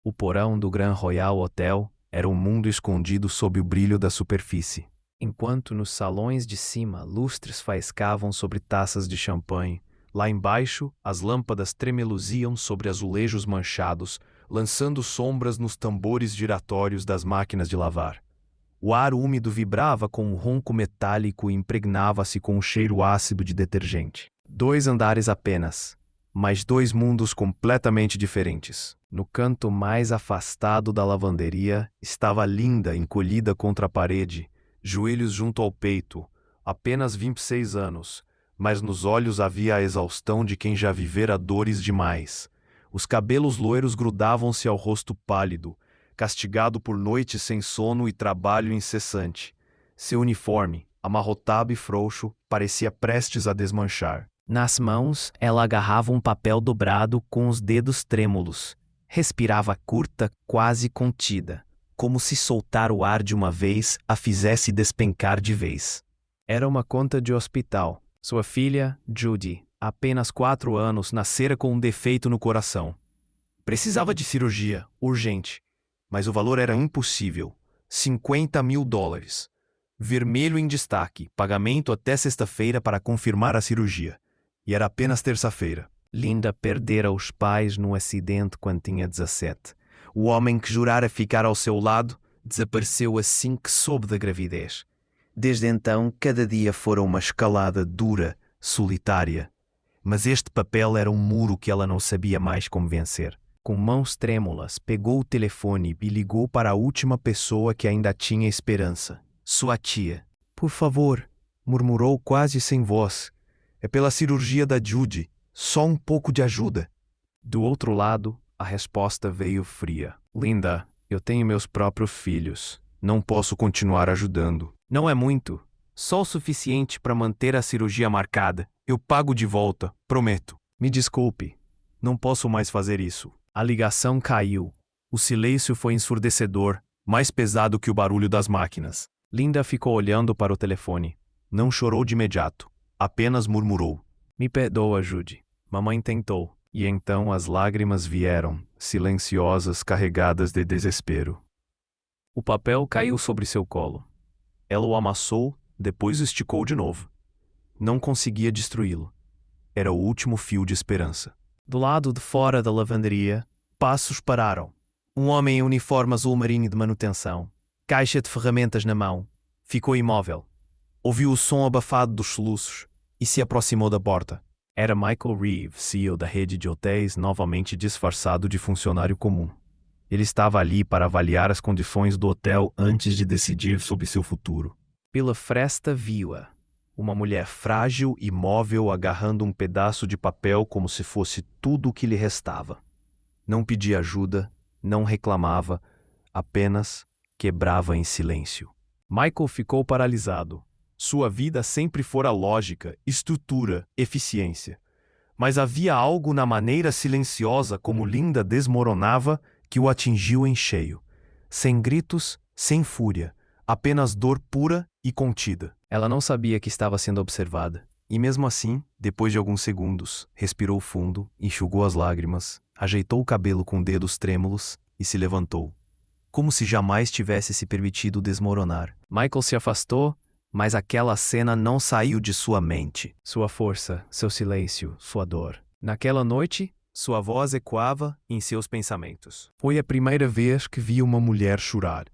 O porão do Grand Royal Hotel era um mundo escondido sob o brilho da superfície. Enquanto nos salões de cima lustres faiscavam sobre taças de champanhe, lá embaixo as lâmpadas tremeluziam sobre azulejos manchados, lançando sombras nos tambores giratórios das máquinas de lavar. O ar úmido vibrava com um ronco metálico e impregnava-se com um cheiro ácido de detergente. 2 andares apenas, mas 2 mundos completamente diferentes. No canto mais afastado da lavanderia estava Linda encolhida contra a parede, joelhos junto ao peito, apenas 26 anos, mas nos olhos havia a exaustão de quem já vivera dores demais. Os cabelos loiros grudavam-se ao rosto pálido, castigado por noites sem sono e trabalho incessante. Seu uniforme, amarrotado e frouxo, parecia prestes a desmanchar. Nas mãos, ela agarrava um papel dobrado com os dedos trêmulos. Respirava curta, quase contida, como se soltar o ar de uma vez a fizesse despencar de vez. Era uma conta de hospital. Sua filha, Judy, apenas 4 anos, nascera com um defeito no coração. Precisava de cirurgia, urgente, mas o valor era impossível. $50.000. Vermelho em destaque, pagamento até sexta-feira para confirmar a cirurgia. E era apenas terça-feira. Linda perdera os pais num acidente quando tinha 17. O homem que jurara ficar ao seu lado desapareceu assim que soube da gravidez. Desde então, cada dia fora uma escalada dura, solitária. Mas este papel era um muro que ela não sabia mais como vencer. Com mãos trêmulas, pegou o telefone e ligou para a última pessoa que ainda tinha esperança. Sua tia. Por favor, murmurou quase sem voz. É pela cirurgia da Judy. Só um pouco de ajuda. Do outro lado, a resposta veio fria. Linda, eu tenho meus próprios filhos. Não posso continuar ajudando. Não é muito. Só o suficiente para manter a cirurgia marcada. Eu pago de volta, prometo. Me desculpe. Não posso mais fazer isso. A ligação caiu. O silêncio foi ensurdecedor, mais pesado que o barulho das máquinas. Linda ficou olhando para o telefone. Não chorou de imediato. Apenas murmurou. Me perdoa, Judy. Mamãe tentou. E então as lágrimas vieram, silenciosas, carregadas de desespero. O papel caiu sobre seu colo. Ela o amassou, depois o esticou de novo. Não conseguia destruí-lo. Era o último fio de esperança. Do lado de fora da lavanderia, passos pararam. Um homem em uniforme azul marinho de manutenção, caixa de ferramentas na mão, ficou imóvel. Ouviu o som abafado dos soluços e se aproximou da porta. Era Michael Reeve, CEO da rede de hotéis, novamente disfarçado de funcionário comum. Ele estava ali para avaliar as condições do hotel antes de decidir sobre seu futuro. Pela fresta viu-a. Uma mulher frágil e móvel agarrando um pedaço de papel como se fosse tudo o que lhe restava. Não pedia ajuda, não reclamava, apenas quebrava em silêncio. Michael ficou paralisado. Sua vida sempre fora lógica, estrutura, eficiência. Mas havia algo na maneira silenciosa como Linda desmoronava que o atingiu em cheio. Sem gritos, sem fúria, apenas dor pura e contida. Ela não sabia que estava sendo observada. E mesmo assim, depois de alguns segundos, respirou fundo, enxugou as lágrimas, ajeitou o cabelo com dedos trêmulos e se levantou. Como se jamais tivesse se permitido desmoronar. Michael se afastou, mas aquela cena não saiu de sua mente. Sua força, seu silêncio, sua dor. Naquela noite, sua voz ecoava em seus pensamentos. Foi a primeira vez que vi uma mulher chorar.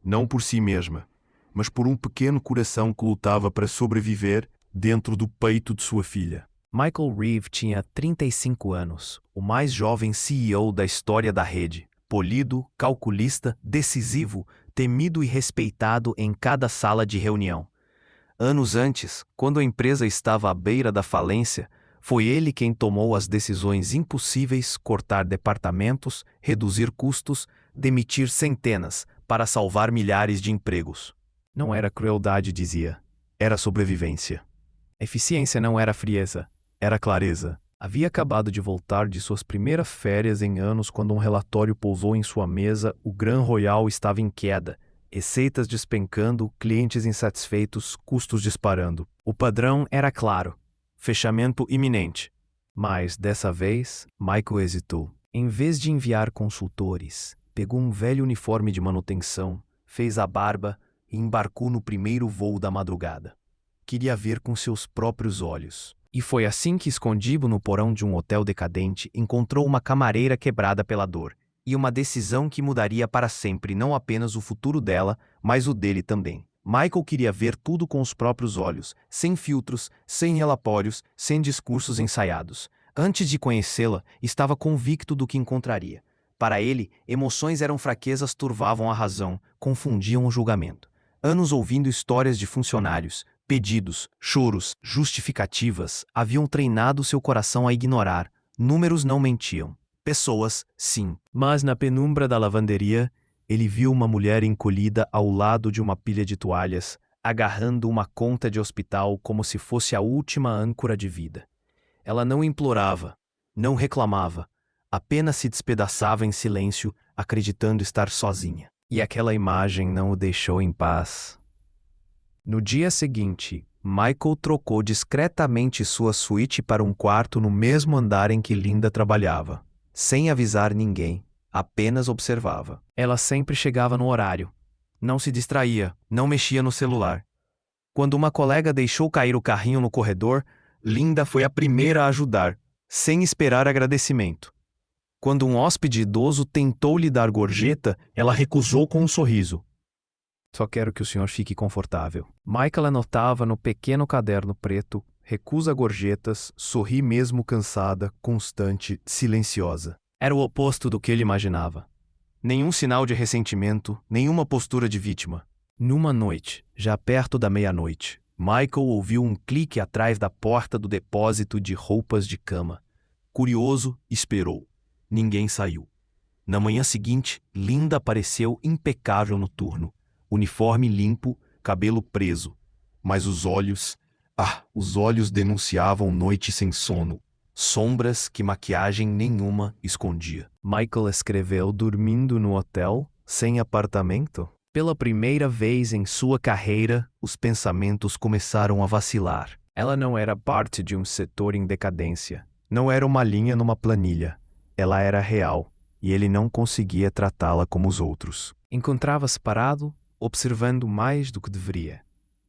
Não por si mesma, mas por um pequeno coração que lutava para sobreviver dentro do peito de sua filha. Michael Reeve tinha 35 anos, o mais jovem CEO da história da rede. Polido, calculista, decisivo, temido e respeitado em cada sala de reunião. Anos antes, quando a empresa estava à beira da falência, foi ele quem tomou as decisões impossíveis: cortar departamentos, reduzir custos, demitir centenas, para salvar milhares de empregos. Não era crueldade, dizia. Era sobrevivência. Eficiência não era frieza, era clareza. Havia acabado de voltar de suas primeiras férias em anos quando um relatório pousou em sua mesa. O Grand Royal estava em queda. Receitas despencando, clientes insatisfeitos, custos disparando. O padrão era claro: fechamento iminente. Mas, dessa vez, Michael hesitou. Em vez de enviar consultores, pegou um velho uniforme de manutenção, fez a barba e embarcou no primeiro voo da madrugada. Queria ver com seus próprios olhos. E foi assim que, escondido no porão de um hotel decadente, encontrou uma camareira quebrada pela dor, e uma decisão que mudaria para sempre não apenas o futuro dela, mas o dele também. Michael queria ver tudo com os próprios olhos, sem filtros, sem relatórios, sem discursos ensaiados. Antes de conhecê-la, estava convicto do que encontraria. Para ele, emoções eram fraquezas, turvavam a razão, confundiam o julgamento. Anos ouvindo histórias de funcionários, pedidos, choros, justificativas, haviam treinado seu coração a ignorar. Números não mentiam. Pessoas, sim. Mas na penumbra da lavanderia, ele viu uma mulher encolhida ao lado de uma pilha de toalhas, agarrando uma conta de hospital como se fosse a última âncora de vida. Ela não implorava, não reclamava, apenas se despedaçava em silêncio, acreditando estar sozinha. E aquela imagem não o deixou em paz. No dia seguinte, Michael trocou discretamente sua suíte para um quarto no mesmo andar em que Linda trabalhava. Sem avisar ninguém, apenas observava. Ela sempre chegava no horário. Não se distraía, não mexia no celular. Quando uma colega deixou cair o carrinho no corredor, Linda foi a primeira a ajudar, sem esperar agradecimento. Quando um hóspede idoso tentou lhe dar gorjeta, ela recusou com um sorriso. Só quero que o senhor fique confortável. Michael anotava no pequeno caderno preto, recusa gorjetas, sorri mesmo cansada, constante, silenciosa. Era o oposto do que ele imaginava. Nenhum sinal de ressentimento, nenhuma postura de vítima. Numa noite, já perto da meia-noite, Michael ouviu um clique atrás da porta do depósito de roupas de cama. Curioso, esperou. Ninguém saiu. Na manhã seguinte, Linda apareceu impecável no turno. Uniforme limpo, cabelo preso. Mas os olhos... os olhos denunciavam noite sem sono. Sombras que maquiagem nenhuma escondia. Michael escreveu dormindo no hotel, sem apartamento. Pela primeira vez em sua carreira, os pensamentos começaram a vacilar. Ela não era parte de um setor em decadência. Não era uma linha numa planilha. Ela era real, e ele não conseguia tratá-la como os outros. Encontrava-se parado, observando mais do que deveria.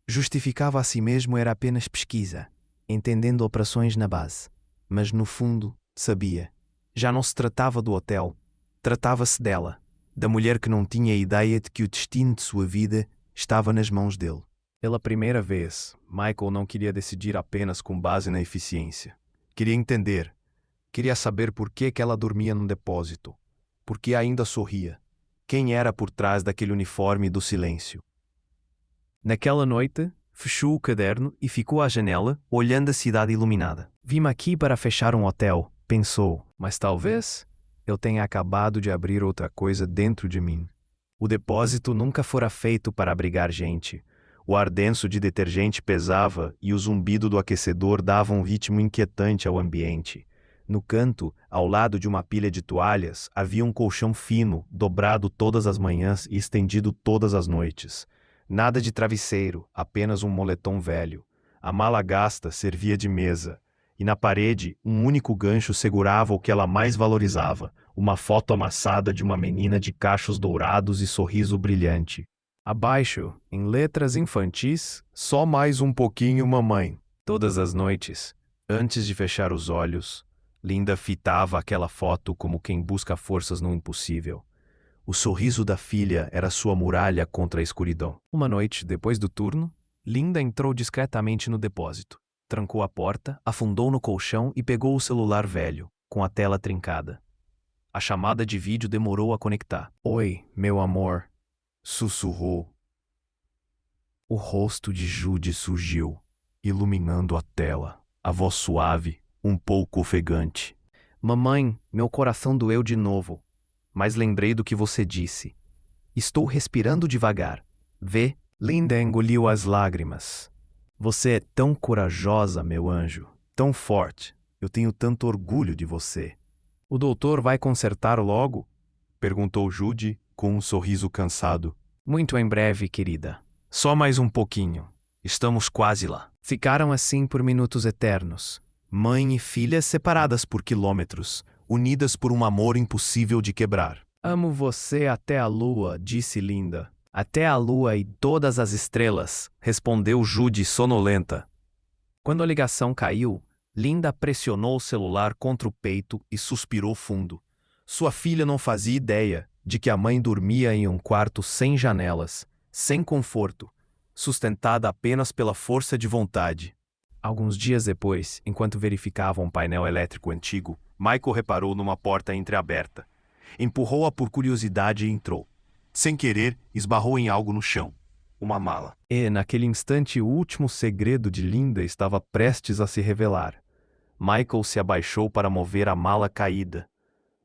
Justificava a si mesmo era apenas pesquisa, entendendo operações na base. Mas no fundo, sabia. Já não se tratava do hotel. Tratava-se dela, da mulher que não tinha ideia de que o destino de sua vida estava nas mãos dele. Pela primeira vez, Michael não queria decidir apenas com base na eficiência. Queria entender. Queria saber por que ela dormia num depósito. Por que ainda sorria. Quem era por trás daquele uniforme do silêncio. Naquela noite, fechou o caderno e ficou à janela, olhando a cidade iluminada. Vim aqui para fechar um hotel, pensou, mas talvez eu tenha acabado de abrir outra coisa dentro de mim. O depósito nunca fora feito para abrigar gente. O ar denso de detergente pesava e o zumbido do aquecedor dava um ritmo inquietante ao ambiente. No canto, ao lado de uma pilha de toalhas, havia um colchão fino, dobrado todas as manhãs e estendido todas as noites. Nada de travesseiro, apenas um moletom velho. A mala gasta servia de mesa. E na parede, um único gancho segurava o que ela mais valorizava, uma foto amassada de uma menina de cachos dourados e sorriso brilhante. Abaixo, em letras infantis, só mais um pouquinho, mamãe. Todas as noites, antes de fechar os olhos, Linda fitava aquela foto como quem busca forças no impossível. O sorriso da filha era sua muralha contra a escuridão. Uma noite, depois do turno, Linda entrou discretamente no depósito. Trancou a porta, afundou no colchão e pegou o celular velho, com a tela trincada. A chamada de vídeo demorou a conectar. Oi, meu amor, sussurrou. O rosto de Judy surgiu, iluminando a tela. A voz suave, um pouco ofegante. Mamãe, meu coração doeu de novo. Mas lembrei do que você disse. Estou respirando devagar. Vê? Linda engoliu as lágrimas. Você é tão corajosa, meu anjo. Tão forte. Eu tenho tanto orgulho de você. O doutor vai consertar logo? Perguntou Judy, com um sorriso cansado. Muito em breve, querida. Só mais um pouquinho. Estamos quase lá. Ficaram assim por minutos eternos. Mãe e filha separadas por quilômetros, unidas por um amor impossível de quebrar. Amo você até a lua, disse Linda. Até a lua e todas as estrelas, respondeu Judy sonolenta. Quando a ligação caiu, Linda pressionou o celular contra o peito e suspirou fundo. Sua filha não fazia ideia de que a mãe dormia em um quarto sem janelas, sem conforto, sustentada apenas pela força de vontade. Alguns dias depois, enquanto verificava um painel elétrico antigo, Michael reparou numa porta entreaberta. Empurrou-a por curiosidade e entrou. Sem querer, esbarrou em algo no chão. Uma mala. E, naquele instante, o último segredo de Linda estava prestes a se revelar. Michael se abaixou para mover a mala caída.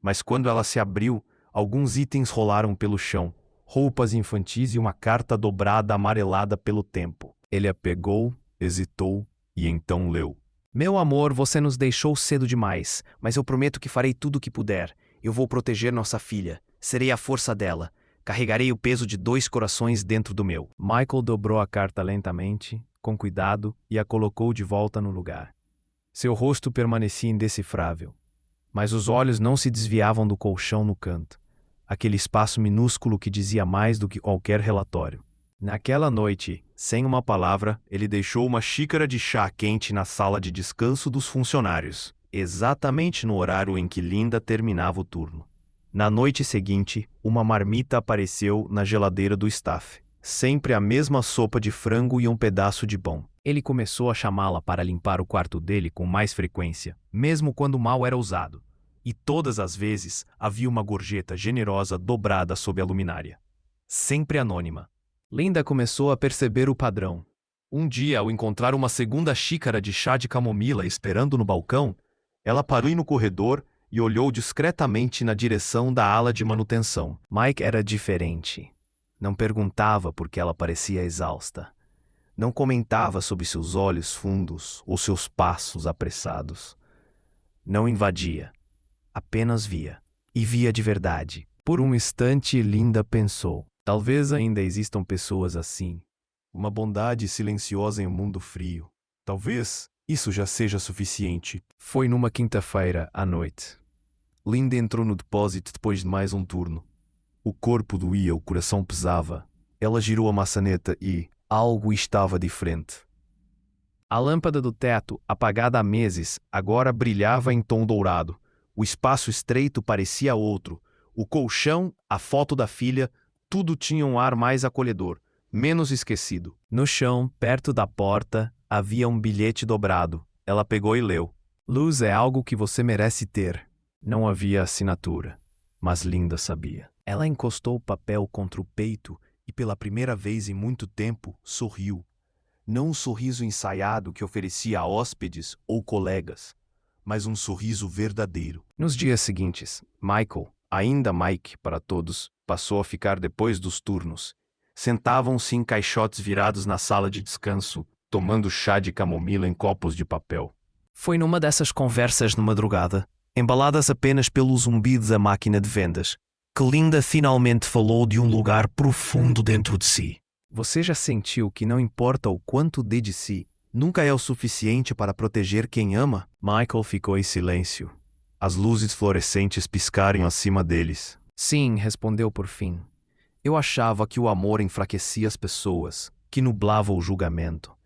Mas quando ela se abriu, alguns itens rolaram pelo chão. Roupas infantis e uma carta dobrada amarelada pelo tempo. Ele a pegou, hesitou e então leu. Meu amor, você nos deixou cedo demais, mas eu prometo que farei tudo o que puder. Eu vou proteger nossa filha. Serei a força dela. Carregarei o peso de 2 corações dentro do meu. Michael dobrou a carta lentamente, com cuidado, e a colocou de volta no lugar. Seu rosto permanecia indecifrável, mas os olhos não se desviavam do colchão no canto, aquele espaço minúsculo que dizia mais do que qualquer relatório. Naquela noite, sem uma palavra, ele deixou uma xícara de chá quente na sala de descanso dos funcionários, exatamente no horário em que Linda terminava o turno. Na noite seguinte, uma marmita apareceu na geladeira do staff. Sempre a mesma sopa de frango e um pedaço de pão. Ele começou a chamá-la para limpar o quarto dele com mais frequência, mesmo quando mal era usado. E todas as vezes havia uma gorjeta generosa dobrada sob a luminária. Sempre anônima. Linda começou a perceber o padrão. Um dia, ao encontrar uma segunda xícara de chá de camomila esperando no balcão, ela parou no corredor e olhou discretamente na direção da ala de manutenção. Mike era diferente. Não perguntava por que ela parecia exausta. Não comentava sobre seus olhos fundos ou seus passos apressados. Não invadia. Apenas via. E via de verdade. Por um instante, Linda pensou. Talvez ainda existam pessoas assim. Uma bondade silenciosa em um mundo frio. Talvez isso já seja suficiente. Foi numa quinta-feira à noite. Linda entrou no depósito depois de mais um turno. O corpo doía, o coração pesava. Ela girou a maçaneta e algo estava diferente. A lâmpada do teto, apagada há meses, agora brilhava em tom dourado. O espaço estreito parecia outro. O colchão, a foto da filha, tudo tinha um ar mais acolhedor, menos esquecido. No chão, perto da porta, havia um bilhete dobrado. Ela pegou e leu. Luz é algo que você merece ter. Não havia assinatura, mas Linda sabia. Ela encostou o papel contra o peito e, pela primeira vez em muito tempo, sorriu. Não um sorriso ensaiado que oferecia a hóspedes ou colegas, mas um sorriso verdadeiro. Nos dias seguintes, Michael, ainda Mike para todos, passou a ficar depois dos turnos. Sentavam-se em caixotes virados na sala de descanso, tomando chá de camomila em copos de papel. Foi numa dessas conversas de madrugada, embaladas apenas pelo zumbido da máquina de vendas, que Linda finalmente falou de um lugar profundo dentro de si. Você já sentiu que não importa o quanto dê de si, nunca é o suficiente para proteger quem ama? Michael ficou em silêncio. As luzes fluorescentes piscaram acima deles. Sim, respondeu por fim. Eu achava que o amor enfraquecia as pessoas, que nublava o julgamento.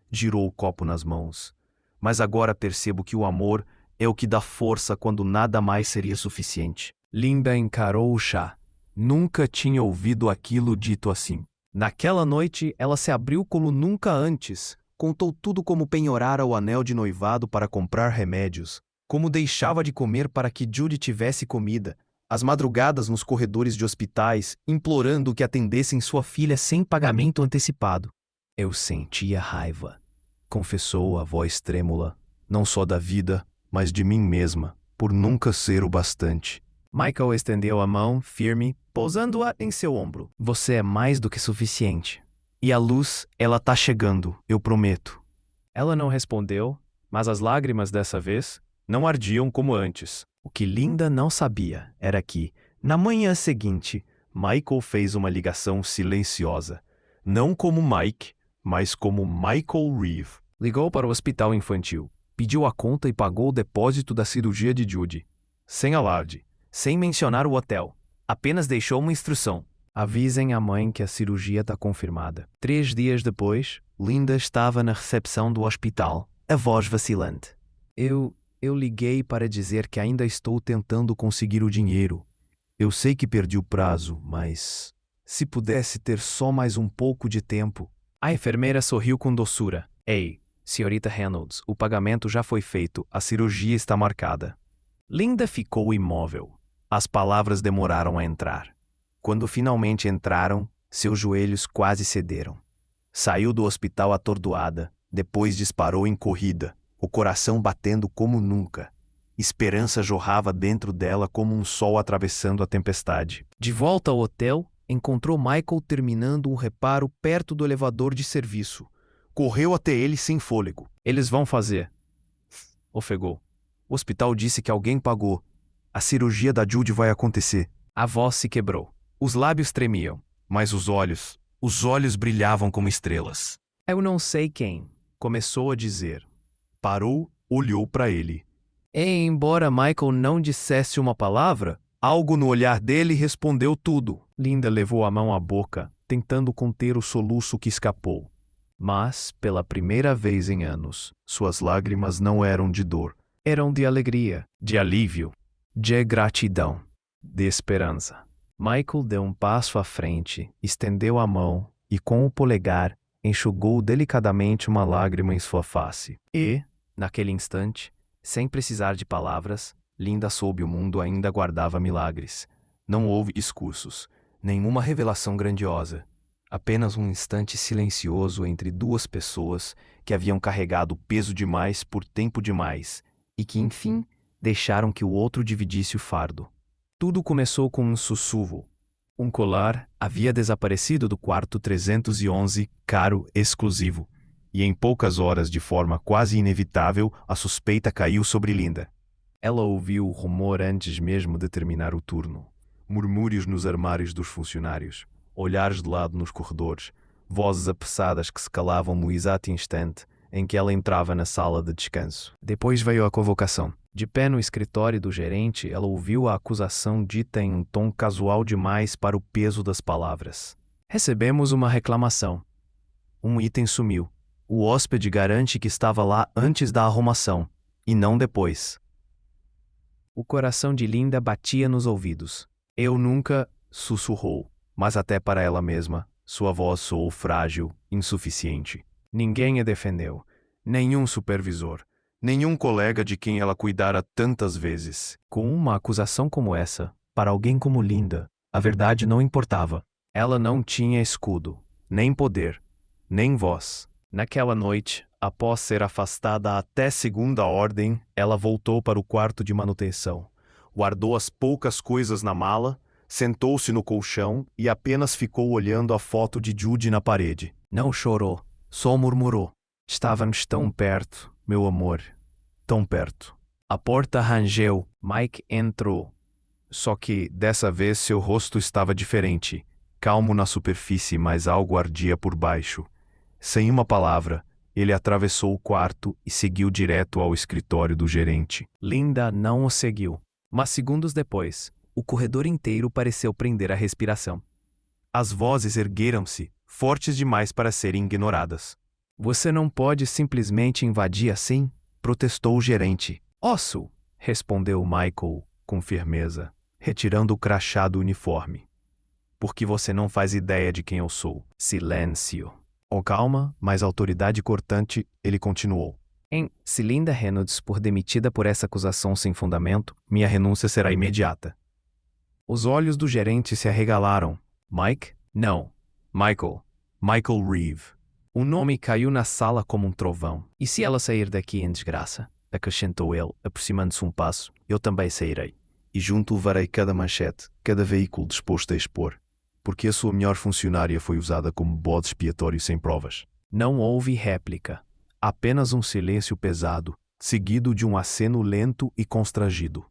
Girou o copo nas mãos. Mas agora percebo que o amor é o que dá força quando nada mais seria suficiente. Linda encarou o chá. Nunca tinha ouvido aquilo dito assim. Naquela noite, ela se abriu como nunca antes. Contou tudo como penhorara o anel de noivado para comprar remédios, como deixava de comer para que Judy tivesse comida, as madrugadas nos corredores de hospitais, implorando que atendessem sua filha sem pagamento antecipado. Eu sentia raiva, confessou a voz trêmula, não só da vida, mas de mim mesma, por nunca ser o bastante. Michael estendeu a mão, firme, pousando-a em seu ombro. Você é mais do que suficiente. E a luz, ela tá chegando, eu prometo. Ela não respondeu, mas as lágrimas dessa vez não ardiam como antes. O que Linda não sabia era que, na manhã seguinte, Michael fez uma ligação silenciosa. Não como Mike, mas como Michael Reeve. Ligou para o hospital infantil, pediu a conta e pagou o depósito da cirurgia de Judy. sem alarde, sem mencionar o hotel. Apenas deixou uma instrução. Avisem a mãe que a cirurgia está confirmada. 3 dias depois, Linda estava na recepção do hospital, a voz vacilante. Eu liguei para dizer que ainda estou tentando conseguir o dinheiro. Eu sei que perdi o prazo, mas se pudesse ter só mais um pouco de tempo. A enfermeira sorriu com doçura. Ei, senhorita Reynolds, o pagamento já foi feito, a cirurgia está marcada. Linda ficou imóvel. As palavras demoraram a entrar. Quando finalmente entraram, seus joelhos quase cederam. Saiu do hospital atordoada, depois disparou em corrida, o coração batendo como nunca. Esperança jorrava dentro dela como um sol atravessando a tempestade. De volta ao hotel, encontrou Michael terminando um reparo perto do elevador de serviço. Correu até ele sem fôlego. Eles vão fazer. Ofegou. O hospital disse que alguém pagou. A cirurgia da Judy vai acontecer. A voz se quebrou. Os lábios tremiam, mas os olhos brilhavam como estrelas. Eu não sei quem, começou a dizer. Parou, olhou para ele. E embora Michael não dissesse uma palavra, algo no olhar dele respondeu tudo. Linda levou a mão à boca, tentando conter o soluço que escapou. Mas, pela primeira vez em anos, suas lágrimas não eram de dor. Eram de alegria, de alívio, de gratidão, de esperança. Michael deu um passo à frente, estendeu a mão e, com o polegar, enxugou delicadamente uma lágrima em sua face. E, naquele instante, sem precisar de palavras, Linda soube o mundo ainda guardava milagres. Não houve discursos, nenhuma revelação grandiosa. Apenas um instante silencioso entre duas pessoas que haviam carregado peso demais por tempo demais e que, enfim, deixaram que o outro dividisse o fardo. Tudo começou com um sussurro. Um colar havia desaparecido do quarto 311, caro, exclusivo. E em poucas horas, de forma quase inevitável, a suspeita caiu sobre Linda. Ela ouviu o rumor antes mesmo de terminar o turno. Murmúrios nos armários dos funcionários, olhares de lado nos corredores, vozes apressadas que se calavam no exato instante em que ela entrava na sala de descanso. Depois veio a convocação. De pé no escritório do gerente, ela ouviu a acusação dita em um tom casual demais para o peso das palavras. Recebemos uma reclamação. Um item sumiu. O hóspede garante que estava lá antes da arrumação, e não depois. O coração de Linda batia nos ouvidos. Eu nunca, sussurrou, mas até para ela mesma, sua voz soou frágil, insuficiente. Ninguém a defendeu. Nenhum supervisor. Nenhum colega de quem ela cuidara tantas vezes. Com uma acusação como essa, para alguém como Linda, a verdade não importava. Ela não tinha escudo, nem poder, nem voz. Naquela noite, após ser afastada até segunda ordem, ela voltou para o quarto de manutenção. Guardou as poucas coisas na mala, sentou-se no colchão e apenas ficou olhando a foto de Judy na parede. Não chorou, só murmurou. Estávamos tão perto, meu amor, tão perto. A porta rangeu, Mike entrou. Só que, dessa vez, seu rosto estava diferente, calmo na superfície, mas algo ardia por baixo. Sem uma palavra, ele atravessou o quarto e seguiu direto ao escritório do gerente. Linda não o seguiu, mas segundos depois, o corredor inteiro pareceu prender a respiração. As vozes ergueram-se, fortes demais para serem ignoradas. Você não pode simplesmente invadir assim, protestou o gerente. Osso, respondeu Michael, com firmeza, retirando o crachá do uniforme. Porque você não faz ideia de quem eu sou. Silêncio. Com calma, mas autoridade cortante, ele continuou. Se Linda Reynolds for demitida por essa acusação sem fundamento, minha renúncia será imediata. Os olhos do gerente se arregalaram. Mike? Não. Michael. Michael Reeve. O nome caiu na sala como um trovão. E se ela sair daqui em desgraça? Acrescentou ele, aproximando-se um passo. Eu também sairei. E junto levarei cada manchete, cada veículo disposto a expor. Porque a sua melhor funcionária foi usada como bode expiatório sem provas. Não houve réplica. Apenas um silêncio pesado, seguido de um aceno lento e constrangido.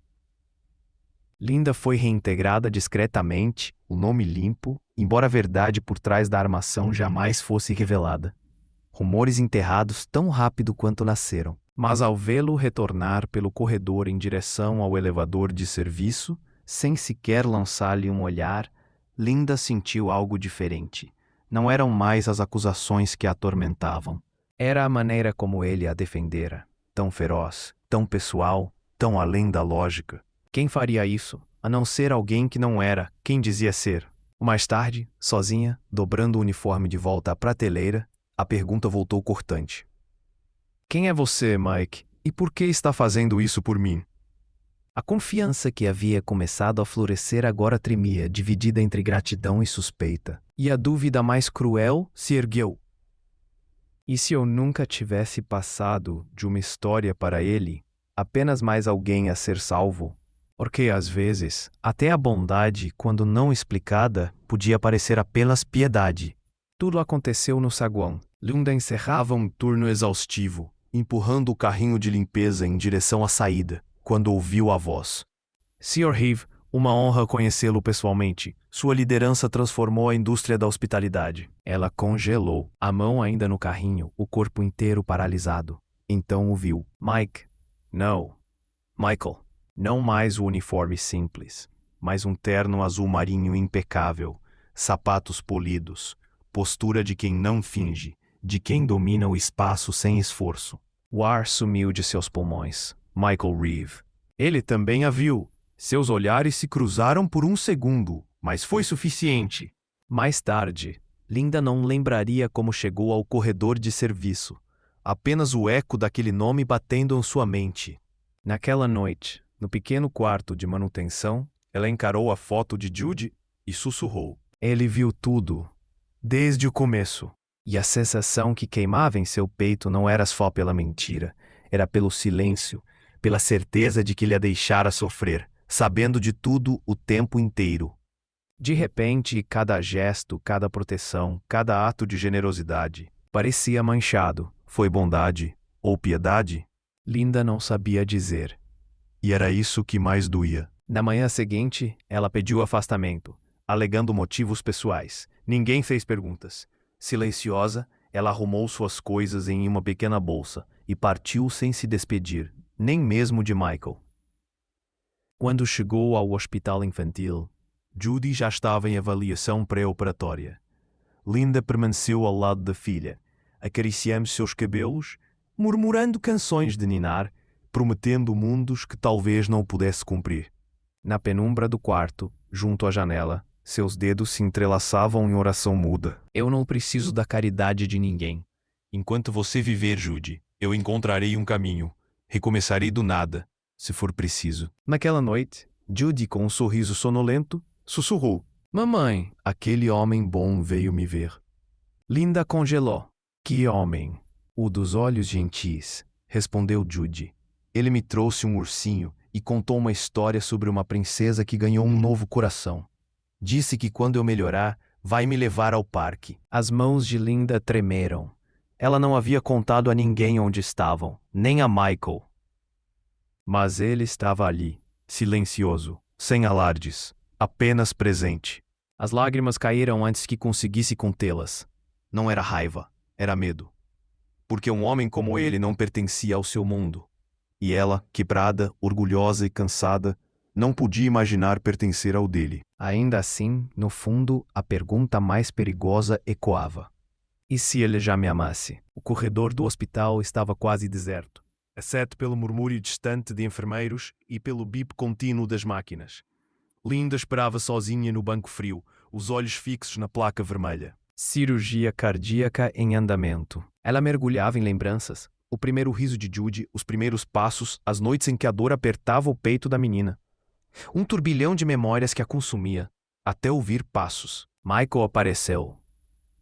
Linda foi reintegrada discretamente, o nome limpo, embora a verdade por trás da armação jamais fosse revelada. Rumores enterrados tão rápido quanto nasceram. Mas ao vê-lo retornar pelo corredor em direção ao elevador de serviço, sem sequer lançar-lhe um olhar, Linda sentiu algo diferente. Não eram mais as acusações que a atormentavam. Era a maneira como ele a defendera. Tão feroz, tão pessoal, tão além da lógica. Quem faria isso, a não ser alguém que não era quem dizia ser? Mais tarde, sozinha, dobrando o uniforme de volta à prateleira, a pergunta voltou cortante. Quem é você, Mike? E por que está fazendo isso por mim? A confiança que havia começado a florescer agora tremia, dividida entre gratidão e suspeita. E a dúvida mais cruel se ergueu. E se eu nunca tivesse passado de uma história para ele, apenas mais alguém a ser salvo? Porque às vezes, até a bondade, quando não explicada, podia parecer apenas piedade. Tudo aconteceu no saguão. Linda encerrava um turno exaustivo, empurrando o carrinho de limpeza em direção à saída, quando ouviu a voz. Sr. Reeve, uma honra conhecê-lo pessoalmente. Sua liderança transformou a indústria da hospitalidade. Ela congelou, a mão ainda no carrinho, o corpo inteiro paralisado. Então o viu. Mike. Não. Michael. Não mais o uniforme simples, mas um terno azul marinho impecável, sapatos polidos, postura de quem não finge, de quem domina o espaço sem esforço. O ar sumiu de seus pulmões. Michael Reeve. Ele também a viu. Seus olhares se cruzaram por um segundo, mas foi suficiente. Mais tarde, Linda não lembraria como chegou ao corredor de serviço. Apenas o eco daquele nome batendo em sua mente. Naquela noite, no pequeno quarto de manutenção, ela encarou a foto de Judy e sussurrou. Ele viu tudo, desde o começo. E a sensação que queimava em seu peito não era só pela mentira, era pelo silêncio, pela certeza de que ele a deixara sofrer, sabendo de tudo o tempo inteiro. De repente, cada gesto, cada proteção, cada ato de generosidade parecia manchado. Foi bondade ou piedade? Linda não sabia dizer. E era isso que mais doía. Na manhã seguinte, ela pediu afastamento, alegando motivos pessoais. Ninguém fez perguntas. Silenciosa, ela arrumou suas coisas em uma pequena bolsa e partiu sem se despedir, nem mesmo de Michael. Quando chegou ao hospital infantil, Judy já estava em avaliação pré-operatória. Linda permaneceu ao lado da filha, acariciando seus cabelos, murmurando canções de ninar, prometendo mundos que talvez não pudesse cumprir. Na penumbra do quarto, junto à janela, seus dedos se entrelaçavam em oração muda. Eu não preciso da caridade de ninguém. Enquanto você viver, Judy, eu encontrarei um caminho. Recomeçarei do nada, se for preciso. Naquela noite, Judy, com um sorriso sonolento, sussurrou. Mamãe, aquele homem bom veio me ver. Linda congelou. Que homem? O dos olhos gentis, respondeu Judy. Ele me trouxe um ursinho e contou uma história sobre uma princesa que ganhou um novo coração. Disse que quando eu melhorar, vai me levar ao parque. As mãos de Linda tremeram. Ela não havia contado a ninguém onde estavam, nem a Michael. Mas ele estava ali, silencioso, sem alardes, apenas presente. As lágrimas caíram antes que conseguisse contê-las. Não era raiva, era medo. Porque um homem como ele não pertencia ao seu mundo. E ela, quebrada, orgulhosa e cansada, não podia imaginar pertencer ao dele. Ainda assim, no fundo, a pergunta mais perigosa ecoava. E se ele já me amasse? O corredor do hospital estava quase deserto, exceto pelo murmúrio distante de enfermeiros e pelo bip contínuo das máquinas. Linda esperava sozinha no banco frio, os olhos fixos na placa vermelha. Cirurgia cardíaca em andamento. Ela mergulhava em lembranças. O primeiro riso de Judy, os primeiros passos, as noites em que a dor apertava o peito da menina. Um turbilhão de memórias que a consumia, até ouvir passos. Michael apareceu.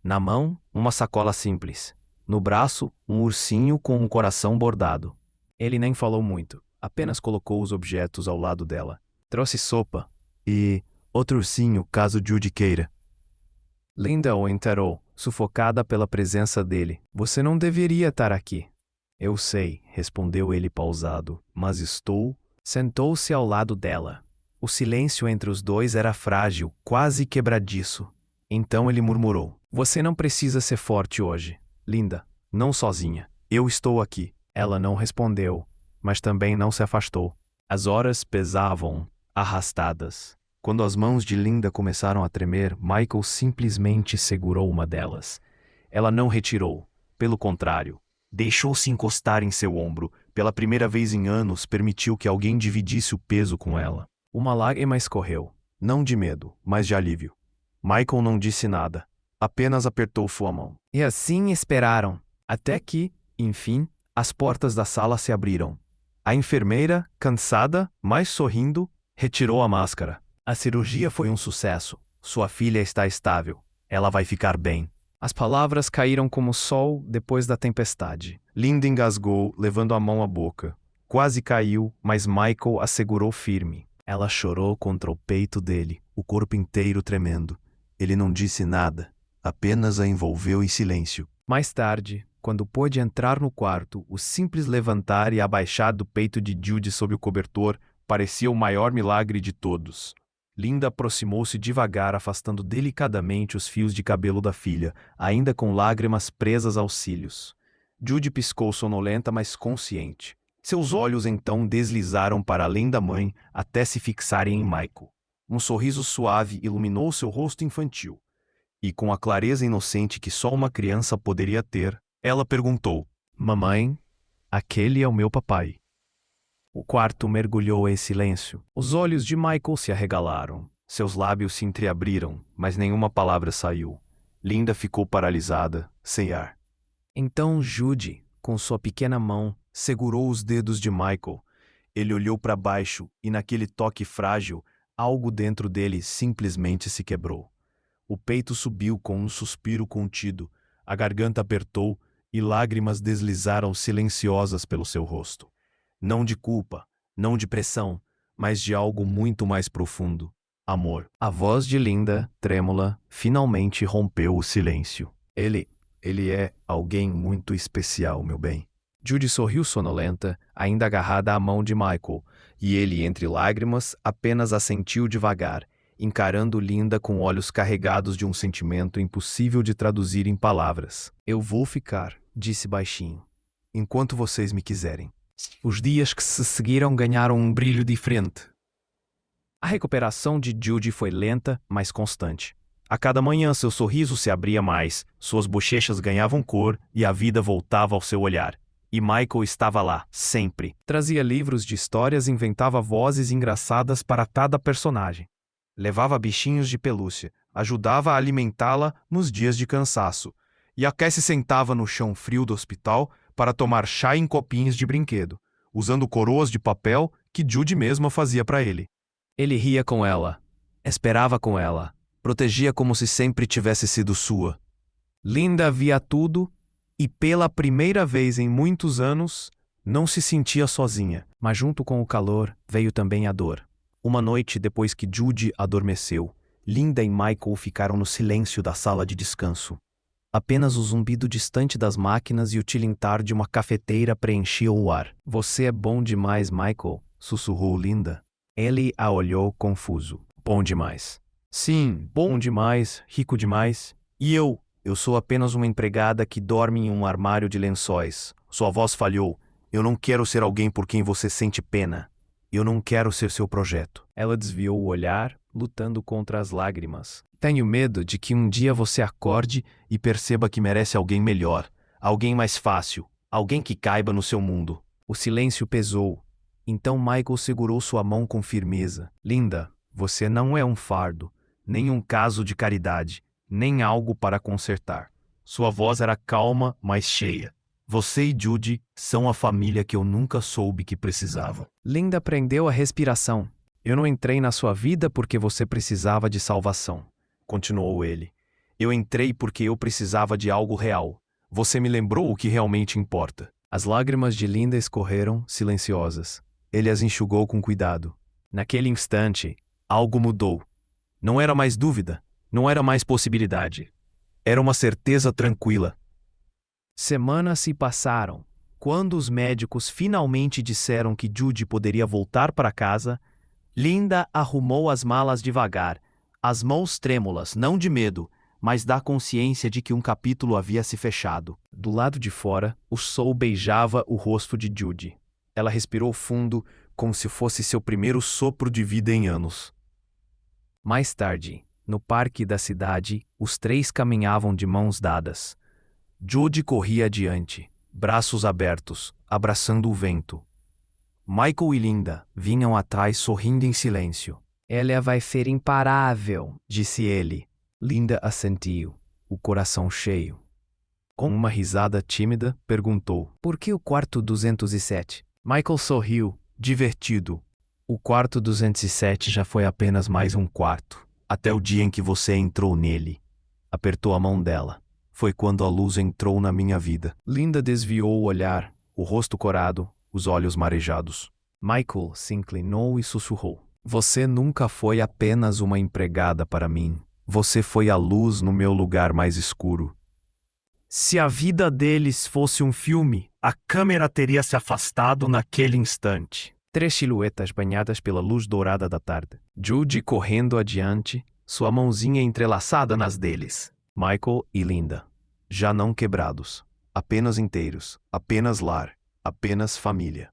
Na mão, uma sacola simples. No braço, um ursinho com um coração bordado. Ele nem falou muito, apenas colocou os objetos ao lado dela. Trouxe sopa e outro ursinho, caso Judy queira. Linda o enterrou, sufocada pela presença dele. Você não deveria estar aqui. Eu sei, respondeu ele pausado, mas estou. Sentou-se ao lado dela. O silêncio entre os dois era frágil, quase quebradiço. Então ele murmurou. Você não precisa ser forte hoje, Linda. Não sozinha. Eu estou aqui. Ela não respondeu, mas também não se afastou. As horas pesavam, arrastadas. Quando as mãos de Linda começaram a tremer, Michael simplesmente segurou uma delas. Ela não retirou, pelo contrário, deixou-se encostar em seu ombro. Pela primeira vez em anos, permitiu que alguém dividisse o peso com ela. Uma lágrima escorreu, não de medo, mas de alívio. Michael não disse nada, apenas apertou sua mão. E assim esperaram, até que, enfim, as portas da sala se abriram. A enfermeira, cansada, mas sorrindo, retirou a máscara. A cirurgia foi um sucesso. Sua filha está estável. Ela vai ficar bem. As palavras caíram como sol depois da tempestade. Linda engasgou, levando a mão à boca. Quase caiu, mas Michael a segurou firme. Ela chorou contra o peito dele, o corpo inteiro tremendo. Ele não disse nada, apenas a envolveu em silêncio. Mais tarde, quando pôde entrar no quarto, o simples levantar e abaixar do peito de Judy sob o cobertor parecia o maior milagre de todos. Linda aproximou-se devagar, afastando delicadamente os fios de cabelo da filha, ainda com lágrimas presas aos cílios. Judy piscou sonolenta, mas consciente. Seus olhos então deslizaram para além da mãe, até se fixarem em Michael. Um sorriso suave iluminou seu rosto infantil. E com a clareza inocente que só uma criança poderia ter, ela perguntou: "Mamãe, aquele é o meu papai." O quarto mergulhou em silêncio. Os olhos de Michael se arregalaram. Seus lábios se entreabriram, mas nenhuma palavra saiu. Linda ficou paralisada, sem ar. Então Judy, com sua pequena mão, segurou os dedos de Michael. Ele olhou para baixo e, naquele toque frágil, algo dentro dele simplesmente se quebrou. O peito subiu com um suspiro contido, a garganta apertou e lágrimas deslizaram silenciosas pelo seu rosto. Não de culpa, não de pressão, mas de algo muito mais profundo: amor. A voz de Linda, trêmula, finalmente rompeu o silêncio. Ele é alguém muito especial, meu bem." Judy sorriu sonolenta, ainda agarrada à mão de Michael, e ele, entre lágrimas, apenas assentiu devagar, encarando Linda com olhos carregados de um sentimento impossível de traduzir em palavras. "Eu vou ficar", disse baixinho, "enquanto vocês me quiserem." Os dias que se seguiram ganharam um brilho diferente. A recuperação de Judy foi lenta, mas constante. A cada manhã seu sorriso se abria mais, suas bochechas ganhavam cor e a vida voltava ao seu olhar. E Michael estava lá, sempre. Trazia livros de histórias e inventava vozes engraçadas para cada personagem. Levava bichinhos de pelúcia, ajudava a alimentá-la nos dias de cansaço. E até se sentava no chão frio do hospital para tomar chá em copinhos de brinquedo, usando coroas de papel que Judy mesma fazia para ele. Ele ria com ela, esperava com ela, protegia como se sempre tivesse sido sua. Linda via tudo e, pela primeira vez em muitos anos, não se sentia sozinha. Mas junto com o calor veio também a dor. Uma noite depois que Judy adormeceu, Linda e Michael ficaram no silêncio da sala de descanso. Apenas o zumbido distante das máquinas e o tilintar de uma cafeteira preenchiam o ar. "Você é bom demais, Michael", sussurrou Linda. Ele a olhou confuso. "Bom demais." "Sim, bom demais, rico demais. E eu sou apenas uma empregada que dorme em um armário de lençóis." Sua voz falhou. "Eu não quero ser alguém por quem você sente pena. Eu não quero ser seu projeto." Ela desviou o olhar, lutando contra as lágrimas. "Tenho medo de que um dia você acorde e perceba que merece alguém melhor, alguém mais fácil, alguém que caiba no seu mundo." O silêncio pesou. Então Michael segurou sua mão com firmeza. "Linda, você não é um fardo, nem um caso de caridade, nem algo para consertar." Sua voz era calma, mas cheia. "Você e Judy são a família que eu nunca soube que precisava." Linda prendeu a respiração. "Eu não entrei na sua vida porque você precisava de salvação", continuou ele. "Eu entrei porque eu precisava de algo real. Você me lembrou o que realmente importa." As lágrimas de Linda escorreram, silenciosas. Ele as enxugou com cuidado. Naquele instante, algo mudou. Não era mais dúvida, não era mais possibilidade. Era uma certeza tranquila. Semanas se passaram. Quando os médicos finalmente disseram que Judy poderia voltar para casa, Linda arrumou as malas devagar, as mãos trêmulas, não de medo, mas da consciência de que um capítulo havia se fechado. Do lado de fora, o sol beijava o rosto de Judy. Ela respirou fundo, como se fosse seu primeiro sopro de vida em anos. Mais tarde, no parque da cidade, os três caminhavam de mãos dadas. Judy corria adiante, braços abertos, abraçando o vento. Michael e Linda vinham atrás sorrindo em silêncio. Ela vai ser imparável, disse ele. Linda assentiu, o coração cheio. Com uma risada tímida, perguntou: por que o quarto 207? Michael sorriu, divertido. O quarto 207 já foi apenas mais um quarto, até o dia em que você entrou nele. Apertou a mão dela. Foi quando a luz entrou na minha vida. Linda desviou o olhar, o rosto corado, os olhos marejados. Michael se inclinou e sussurrou: você nunca foi apenas uma empregada para mim. Você foi a luz no meu lugar mais escuro. Se a vida deles fosse um filme, a câmera teria se afastado naquele instante. 3 silhuetas banhadas pela luz dourada da tarde. Judy correndo adiante, sua mãozinha entrelaçada nas deles. Michael e Linda, já não quebrados, apenas inteiros, apenas lar, apenas família.